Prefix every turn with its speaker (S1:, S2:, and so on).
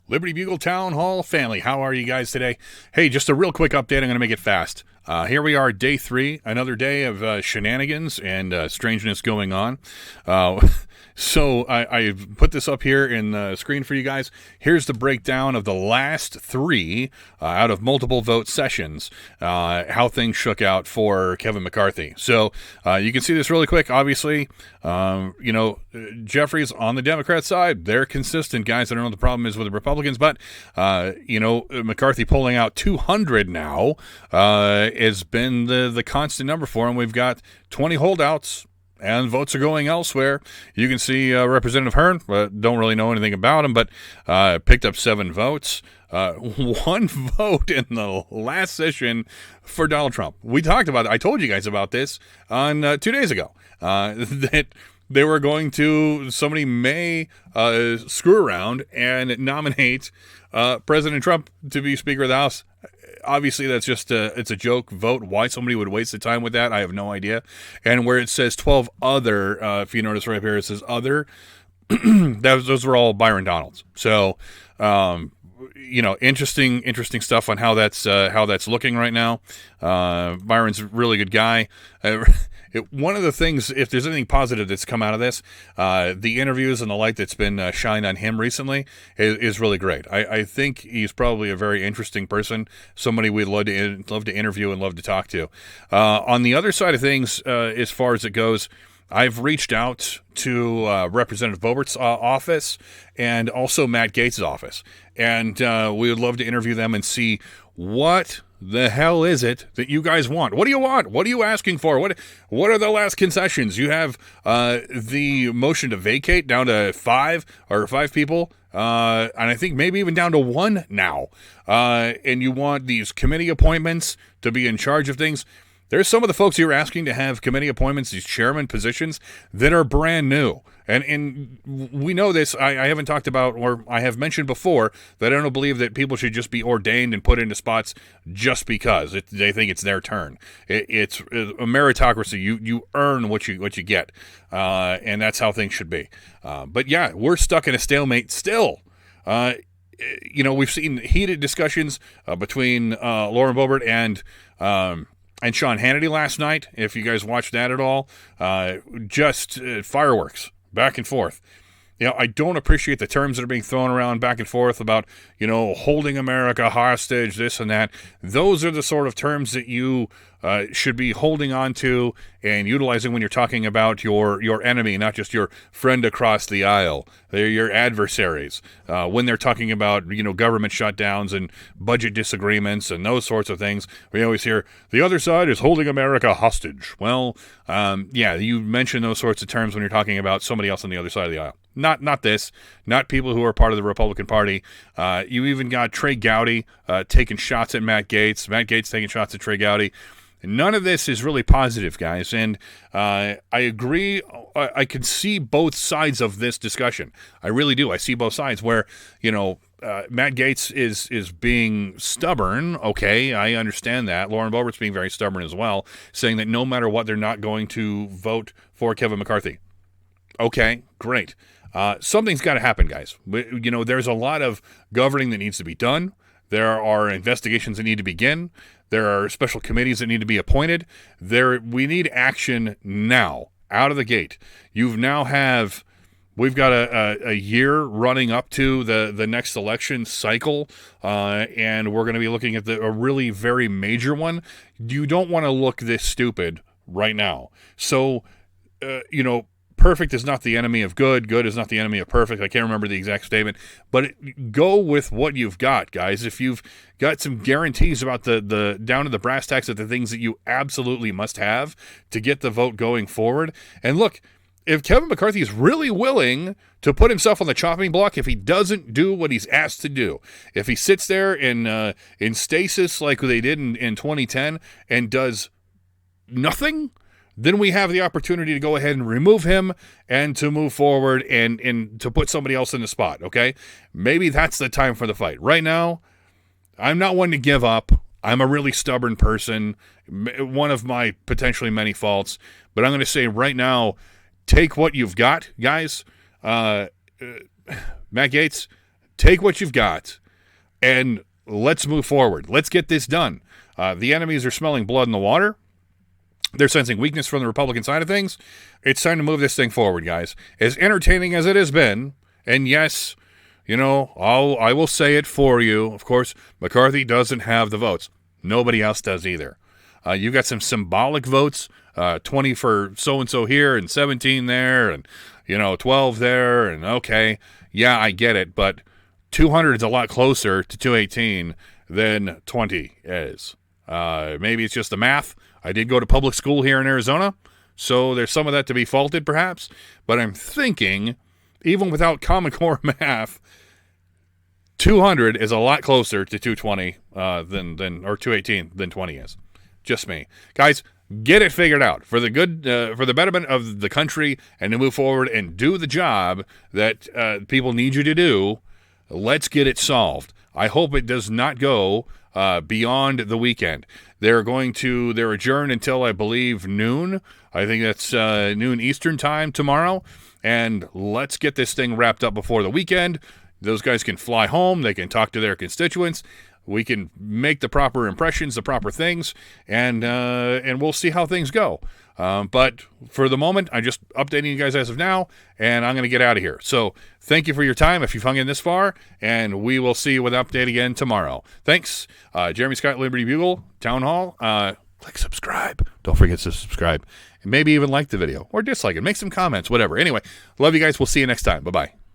S1: Liberty Bugle Town Hall family, how are you guys today? Hey, just a real quick update. I'm going to make it fast. Here we are, day 3, another day of shenanigans and strangeness going on. So I put this up here in the screen for you guys. Here's the breakdown of the last 3 out of multiple vote sessions, how things shook out for Kevin McCarthy. So you can see this really quick. Obviously, Jeffries on the Democrat side, they're consistent, guys. I don't know what the problem is with the Republicans, but, McCarthy pulling out 200 now has been the constant number for him. We've got 20 holdouts, and votes are going elsewhere. You can see Representative Hearn, don't really know anything about him, but picked up 7 votes. 1 vote in the last session for Donald Trump. We talked about it. I told you guys about this on 2 days ago, that they were going to, somebody may screw around and nominate President Trump to be Speaker of the House. Obviously, that's just it's a joke vote. Why somebody would waste the time with that, I have no idea. And where it says 12 other, if you notice right here, it says other, those were all Byron Donalds. So, interesting stuff on how that's looking right now. Byron's a really good guy. One of the things, if there's anything positive that's come out of this, the interviews and the light that's been shined on him recently is really great. I think he's probably a very interesting person, somebody we'd love to interview and love to talk to. On the other side of things, as far as it goes, I've reached out to Representative Boebert's office and also Matt Gaetz' office, and we would love to interview them and see what the hell is it that you guys want? What do you want? What are you asking for? What are the last concessions? You have the motion to vacate down to 5 people, and I think maybe even down to 1 now. And you want these committee appointments to be in charge of things. There's some of the folks you're asking to have committee appointments, these chairman positions, that are brand new. And we know this. I haven't talked about, or I have mentioned before, that I don't believe that people should just be ordained and put into spots just because they think it's their turn. It's a meritocracy. You earn what you get, and that's how things should be. But yeah, we're stuck in a stalemate still. We've seen heated discussions between Lauren Boebert and Sean Hannity last night. If you guys watched that at all, just fireworks back and forth. I don't appreciate the terms that are being thrown around back and forth about, holding America hostage, this and that. Those are the sort of terms that you should be holding on to and utilizing when you're talking about your enemy, not just your friend across the aisle. They're your adversaries. When they're talking about, government shutdowns and budget disagreements and those sorts of things, we always hear, the other side is holding America hostage. Well, you mention those sorts of terms when you're talking about somebody else on the other side of the aisle. Not this, not people who are part of the Republican Party. You even got Trey Gowdy taking shots at Matt Gaetz taking shots at Trey Gowdy. None of this is really positive, guys, and I agree. I can see both sides of this discussion. I really do. I see both sides where, Matt Gaetz is being stubborn. Okay, I understand that. Lauren Boebert's being very stubborn as well, saying that no matter what, they're not going to vote for Kevin McCarthy. Okay, great. Something's got to happen, guys. There's a lot of governing that needs to be done. There are investigations that need to begin. There are special committees that need to be appointed. We need action now, out of the gate. We've got a year running up to the next election cycle, and we're going to be looking at a really very major one. You don't want to look this stupid right now. So, perfect is not the enemy of good. Good is not the enemy of perfect. I can't remember the exact statement, but go with what you've got, guys. If you've got some guarantees about the down to the brass tacks of the things that you absolutely must have to get the vote going forward. And look, if Kevin McCarthy is really willing to put himself on the chopping block, if he doesn't do what he's asked to do, if he sits there in stasis like they did in 2010 and does nothing, then we have the opportunity to go ahead and remove him and to move forward and to put somebody else in the spot, okay? Maybe that's the time for the fight. Right now, I'm not one to give up. I'm a really stubborn person, one of my potentially many faults. But I'm going to say right now, take what you've got, guys. Matt Gaetz, take what you've got and let's move forward. Let's get this done. The enemies are smelling blood in the water. They're sensing weakness from the Republican side of things. It's time to move this thing forward, guys. As entertaining as it has been, and yes, I will say it for you. Of course, McCarthy doesn't have the votes. Nobody else does either. You've got some symbolic votes, 20 for so-and-so here and 17 there and, 12 there. And okay, yeah, I get it. But 200 is a lot closer to 218 than 20 is. Maybe it's just the math. I did go to public school here in Arizona, so there's some of that to be faulted perhaps. But I'm thinking, even without Common Core math, 200 is a lot closer to 220 or 218 than 20 is. Just me. Guys, get it figured out for the good, for the betterment of the country, and to move forward and do the job that people need you to do. Let's get it solved. I hope it does not go beyond the weekend. They're adjourned until, I believe, noon. I think that's noon Eastern time tomorrow. And let's get this thing wrapped up before the weekend. Those guys can fly home. They can talk to their constituents. We can make the proper impressions, the proper things, and we'll see how things go. But for the moment, I'm just updating you guys as of now, and I'm going to get out of here. So thank you for your time if you've hung in this far, and we will see you with an update again tomorrow. Thanks. Jeremy Scott, Liberty Bugle, Town Hall. Click subscribe. Don't forget to subscribe. And maybe even like the video or dislike it. Make some comments, whatever. Anyway, love you guys. We'll see you next time. Bye-bye.